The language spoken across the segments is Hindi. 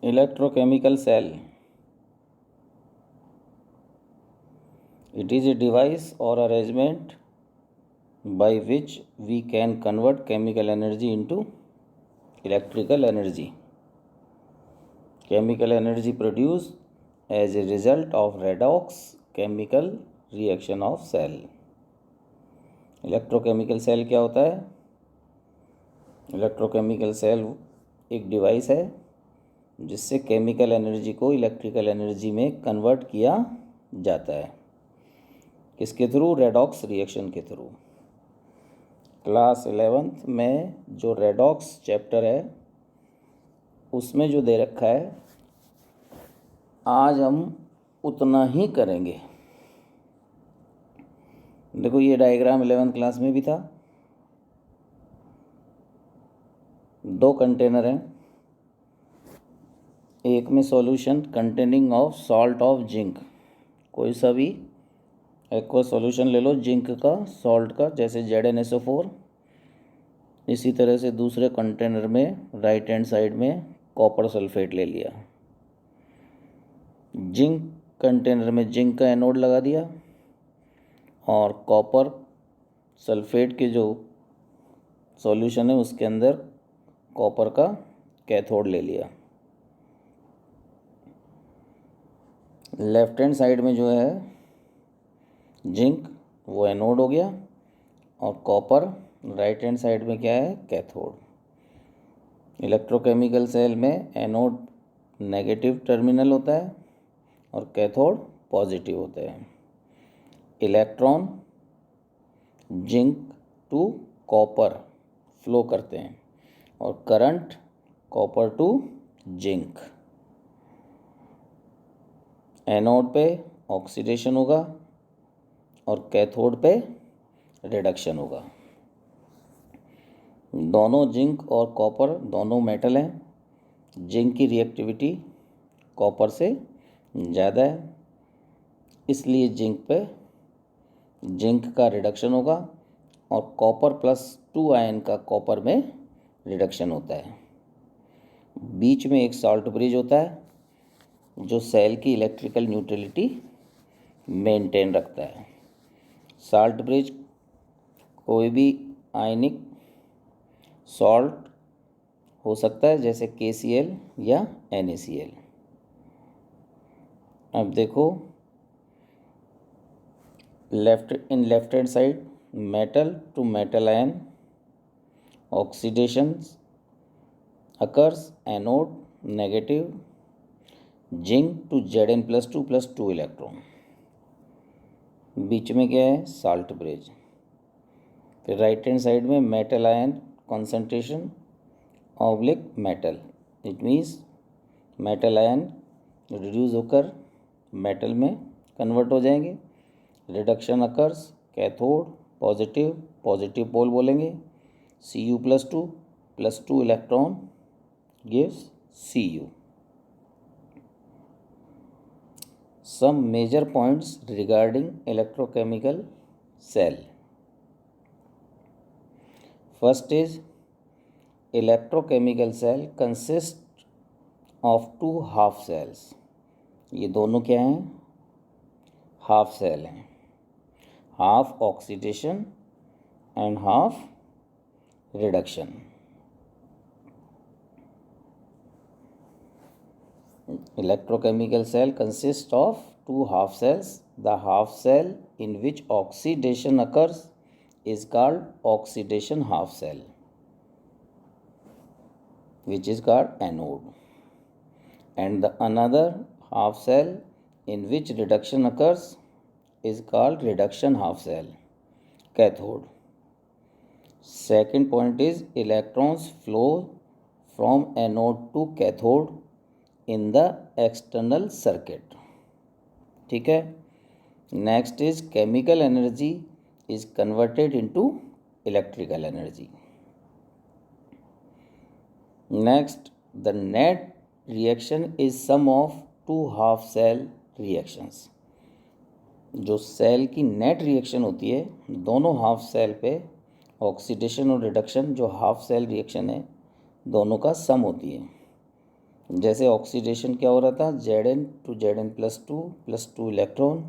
Electrochemical cell. It is a device or arrangement by which we can convert chemical energy into electrical energy. Chemical energy produced as a result of redox chemical reaction of cell. Electrochemical cell क्या होता है? इलेक्ट्रोकेमिकल सेल एक डिवाइस है जिससे केमिकल एनर्जी को इलेक्ट्रिकल एनर्जी में कन्वर्ट किया जाता है. किसके थ्रू? रेडॉक्स रिएक्शन के थ्रू. क्लास 11th में जो रेडॉक्स चैप्टर है उसमें जो दे रखा है आज हम उतना ही करेंगे. देखो ये डायग्राम 11th क्लास में भी था. 2 कंटेनर हैं. एक में solution containing of salt of zinc. कोई सा भी एक्वा सॉल्यूशन ले लो जिंक का, सॉल्ट का, जैसे ZnSO4. इसी तरह से दूसरे कंटेनर में राइट हैंड साइड में कॉपर सल्फेट ले लिया. जिंक कंटेनर में जिंक का एनोड लगा दिया और कॉपर सल्फेट के जो सॉल्यूशन है उसके अंदर कॉपर का कैथोड ले लिया. लेफ्ट हैंड साइड में जो है जिंक वो एनोड हो गया और कॉपर राइट हैंड साइड में क्या है? कैथोड. इलेक्ट्रोकेमिकल सेल में एनोड नेगेटिव टर्मिनल होता है और कैथोड पॉजिटिव होते हैं. Electron zinc to copper flow करते हैं और current copper to zinc. Anode पे ऑक्सीडेशन होगा और कैथोड पे रिडक्शन होगा. दोनों जिंक और कॉपर दोनों मेटल हैं. जिंक की रिएक्टिविटी कॉपर से ज़्यादा है, इसलिए जिंक का रिडक्शन होगा और कॉपर +2 आयन का कॉपर में रिडक्शन होता है. बीच में एक सॉल्ट ब्रिज होता है जो सेल की इलेक्ट्रिकल न्यूट्रलिटी मेंटेन रखता है. सॉल्ट ब्रिज कोई भी आयनिक सॉल्ट हो सकता है जैसे KCl या NaCl. अब देखो left hand side metal to metal ion oxidation occurs. Anode negative. Zinc to Zn+2+2 electron. बीच में क्या है? Salt bridge. फिर राइट हैंड साइड में metal ion concentration oblique metal. It means metal ion reduce होकर मेटल में कन्वर्ट हो जाएंगे. Reduction occurs. Cathode positive pole बोलेंगे. Cu+2+2 electron gives Cu. Some major points regarding electrochemical cell. First is electrochemical cell consists of 2 half cells. ये दोनों क्या हैं? हाफ सेल हैं. Half oxidation and half reduction. Electrochemical cell consists of 2 half cells. The half cell in which oxidation occurs is called oxidation half cell, which is called anode. And the another half cell in which reduction occurs is called reduction half cell, cathode. Second point is electrons flow from anode to cathode in the external circuit. ठीक है. Next is chemical energy is converted into electrical energy. Next, the net reaction is sum of 2 half cell reactions. जो सेल की नेट रिएक्शन होती है दोनों हाफ सेल पे ऑक्सीडेशन और रिडक्शन जो हाफ सेल रिएक्शन है दोनों का सम होती है. जैसे ऑक्सीडेशन क्या हो रहा था, Zn to Zn+2 electron,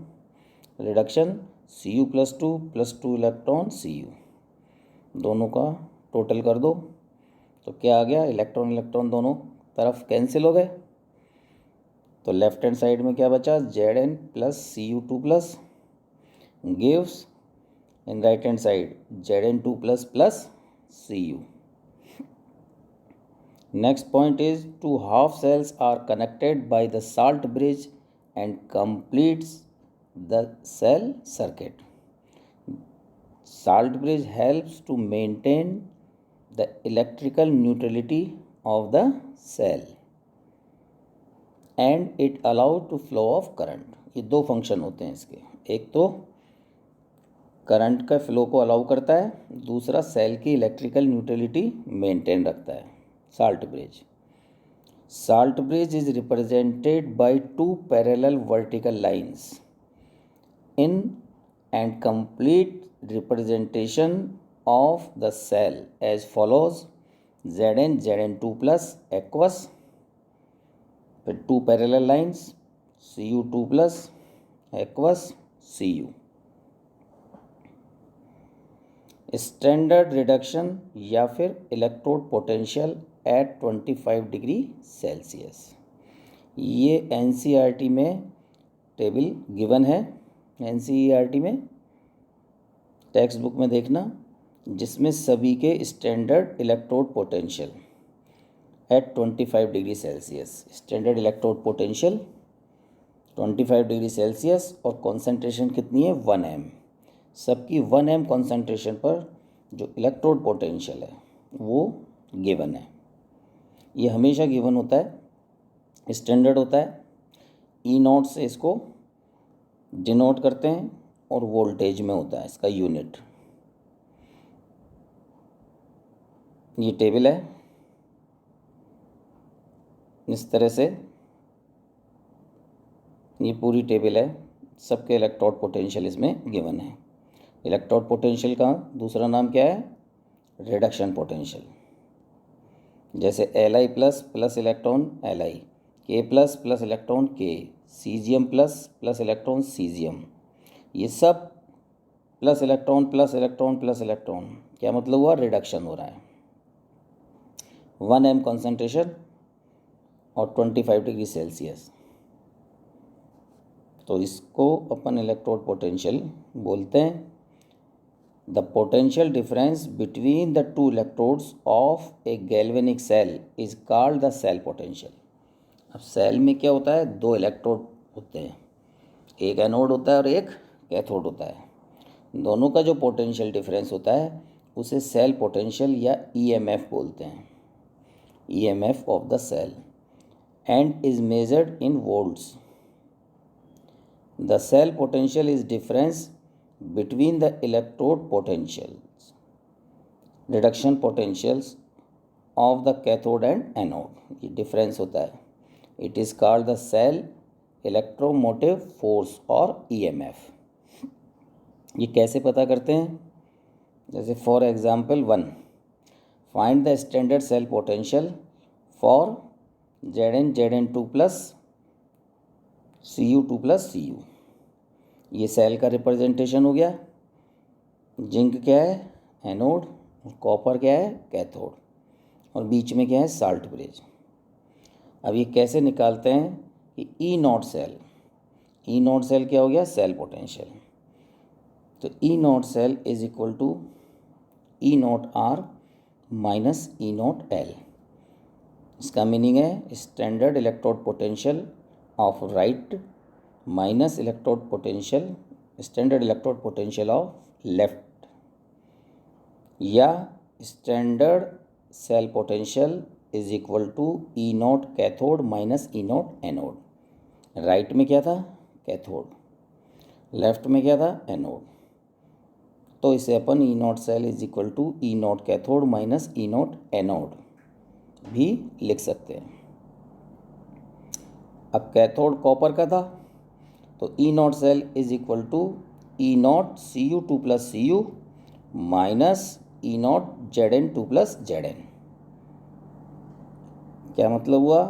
reduction Cu+2 electron Cu, दोनों का टोटल कर दो तो क्या आ गया, इलेक्ट्रॉन इलेक्ट्रॉन दोनों तरफ कैंसिल हो गए, तो लेफ्ट हैंड साइड में क्या बचा, Zn+Cu2+ gives in right hand side Zn2+ Cu. Next point is two half cells are connected by the salt bridge and completes the cell circuit. Salt bridge helps to maintain the electrical neutrality of the cell and it allows to flow of current. ये दो फंक्शन होते हैं इसके, एक तो करंट का फ्लो को अलाउ करता है, दूसरा सेल की इलेक्ट्रिकल न्यूट्रलिटी मेंटेन रखता है. Salt bridge. Salt bridge is represented by two parallel vertical lines. In and complete representation of the cell as follows: Zn Zn2+ aqueous, two parallel lines, Cu2+ aqueous Cu. Standard reduction या फिर electrode potential at 25 degree Celsius. ये एनसीईआरटी में टेबल गिवन है, एनसीईआरटी में टेक्स्ट बुक में देखना, जिसमें सभी के standard electrode potential at 25 degree Celsius, standard electrode potential 25 degree Celsius और कॉन्सेंट्रेशन कितनी है 1 m. सबकी 1 m कॉन्सेंट्रेशन पर जो इलेक्ट्रोड पोटेंशियल है वो गिवन है. ये हमेशा गिवन होता है, स्टैंडर्ड होता है. E0 से इसको डिनोट करते हैं और वोल्टेज में होता है इसका यूनिट. ये टेबल है, इस तरह से ये पूरी टेबल है, सबके इलेक्ट्रोड पोटेंशियल इसमें गिवन है. इलेक्ट्रोड पोटेंशियल का दूसरा नाम क्या है, रिडक्शन पोटेंशियल. जैसे Li++ electron Li, K++ electron K, Cgm++ electron Cgm, ये सब plus electron plus electron plus electron, क्या मतलब हुआ, रिडक्शन हो रहा है. 1 m कॉन्सेंट्रेशन और 25 डिग्री सेल्सियस, तो इसको अपन इलेक्ट्रोड पोटेंशियल बोलते हैं. The potential difference between the two electrodes of a galvanic cell is called the cell potential. अब सेल में क्या होता है, दो इलेक्ट्रोड होते हैं, एक एनोड होता है और एक कैथोड होता है. दोनों का जो पोटेंशियल डिफरेंस होता है उसे सेल पोटेंशियल या EMF बोलते हैं, EMF of the cell, and is measured in volts. The cell potential is difference between the electrode potentials, reduction potentials of the cathode and anode. ये difference होता है. It is called the cell electromotive force और EMF. ये कैसे पता करते हैं, जैसे for example 1, find the standard cell potential for Zn Zn2+ Cu2+ Cu. ये सेल का रिप्रेजेंटेशन हो गया. जिंक क्या है, एनोड, कॉपर क्या है, कैथोड, और बीच में क्या है, साल्ट ब्रिज. अब ये कैसे निकालते हैं कि E0 सेल, E0 सेल क्या हो गया, सेल पोटेंशियल. तो E0 cell is equal to E0R minus E0L. इसका मीनिंग है standard electrode potential of right minus electrode potential, standard electrode potential of left, या standard cell potential is equal to E0 cathode minus E0 anode. Right में क्या था, कैथोड, लेफ्ट में क्या था, एनोड. तो इसे अपन E0 cell is equal to E0 cathode minus E0 anode भी लिख सकते हैं. अब कैथोड कॉपर का था तो E0 cell is equal to E0 Cu2+ Cu minus E0 Zn2+ Zn. क्या मतलब हुआ,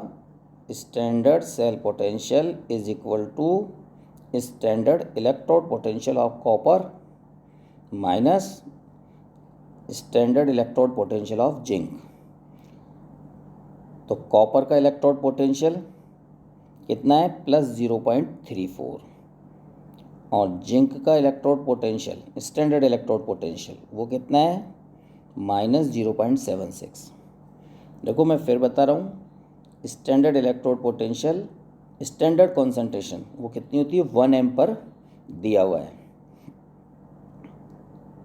standard cell potential is equal to standard electrode potential of copper minus standard electrode potential of zinc. तो कॉपर का इलेक्ट्रोड पोटेंशियल कितना है, +0.34, और जिंक का electrode potential standard electrode potential वो कितना है, -0.76। देखो मैं फिर बता रहा हूँ, standard electrode potential standard concentration वो कितनी होती है, 1 एम पर दिया हुआ है।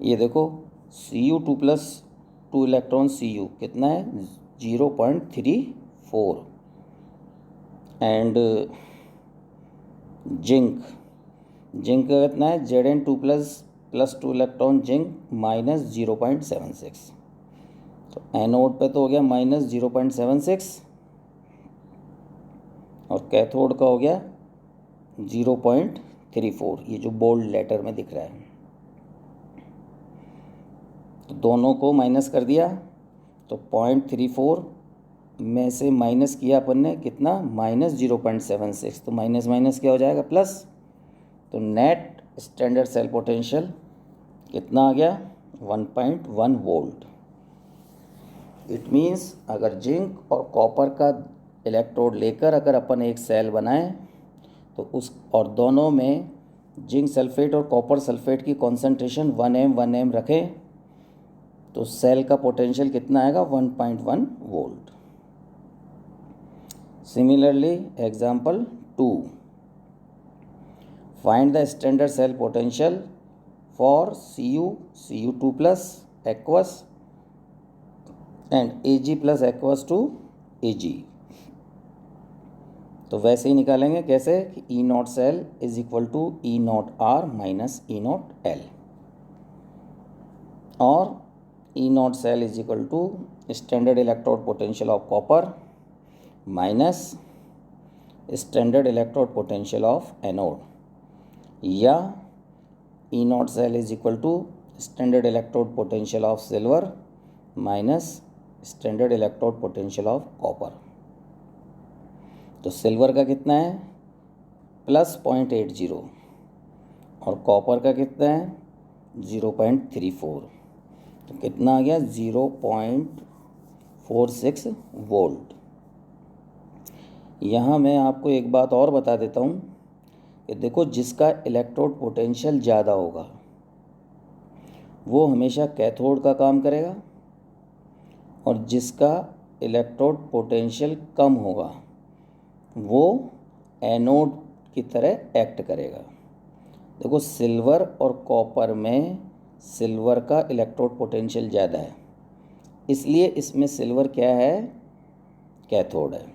ये देखो Cu2+2 इलेक्ट्रॉन Cu कितना है, 0.34, एंड जिंक का कितना है, Zn2+2 इलेक्ट्रॉन जिंक -0.76। तो एनोड पे तो हो गया -0.76 और कैथोड का हो गया 0.34, ये जो बोल्ड लेटर में दिख रहा है। तो दोनों को माइनस कर दिया, तो 0.34 में से माइनस किया अपन ने कितना, -0.76, तो माइनस माइनस क्या हो जाएगा, प्लस। तो नेट स्टैंडर्ड सेल पोटेंशियल कितना आ गया, 1.1 वोल्ट। इट मीन्स अगर जिंक और कॉपर का इलेक्ट्रोड लेकर अगर अपन एक सेल बनाएं तो उस और दोनों में जिंक सल्फेट और कॉपर सल्फेट की कॉन्सेंट्रेशन 1 m रखें तो सेल का पोटेंशियल कितना आएगा, 1.1 volt. Similarly example 2, find the standard cell potential for Cu2+ aqueous and Ag+ aqueous to Ag। तो वैसे ही निकालेंगे, कैसे कि E0 cell is equal to E0 R minus E0 L, और E0 cell is equal to standard electrode potential of copper minus standard electrode potential of anode, या E0 cell is equal to standard electrode potential of silver minus standard electrode potential of copper. तो सिल्वर का कितना है, +0.80, और कॉपर का कितना है, 0.34, तो कितना आ गया, 0.46 वोल्ट। यहाँ मैं आपको एक बात और बता देता हूँ कि देखो, जिसका इलेक्ट्रोड पोटेंशियल ज़्यादा होगा वो हमेशा कैथोड का काम करेगा, और जिसका इलेक्ट्रोड पोटेंशियल कम होगा वो एनोड की तरह एक्ट करेगा। देखो, सिल्वर और कॉपर में सिल्वर का इलेक्ट्रोड पोटेंशियल ज़्यादा है, इसलिए इसमें सिल्वर क्या है, कैथोड है।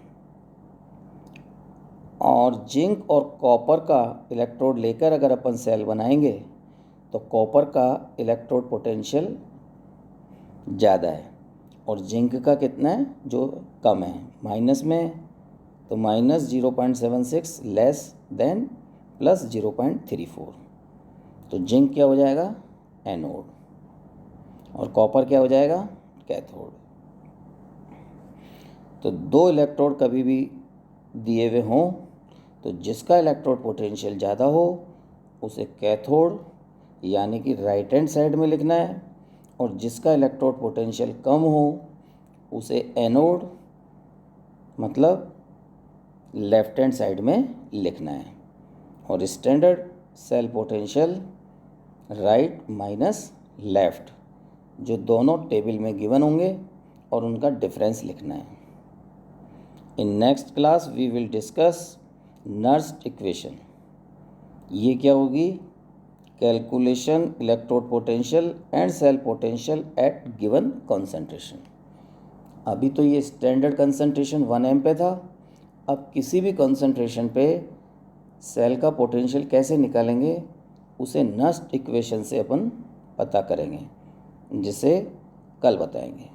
और जिंक और कॉपर का इलेक्ट्रोड लेकर अगर अपन सेल बनाएंगे तो कॉपर का इलेक्ट्रोड पोटेंशियल ज़्यादा है और जिंक का कितना है, जो कम है, माइनस में, तो -0.76 लेस देन +0.34। तो जिंक क्या हो जाएगा, एनोड, और कॉपर क्या हो जाएगा, कैथोड। तो दो इलेक्ट्रोड कभी भी दिए हुए हों तो जिसका इलेक्ट्रोड पोटेंशियल ज़्यादा हो उसे कैथोड यानी कि राइट हैंड साइड में लिखना है, और जिसका इलेक्ट्रोड पोटेंशियल कम हो उसे एनोड मतलब लेफ्ट हैंड साइड में लिखना है, और standard cell potential right minus left, जो दोनों टेबल में गिवन होंगे, और उनका डिफरेंस लिखना है। In next class we will discuss Nernst equation. ये क्या होगी, calculation electrode potential and cell potential at given concentration. अभी तो ये स्टैंडर्ड कंसंट्रेशन 1 m पे था, अब किसी भी कंसंट्रेशन पे सेल का पोटेंशियल कैसे निकालेंगे उसे नर्स्ट इक्वेशन से अपन पता करेंगे, जिसे कल बताएंगे।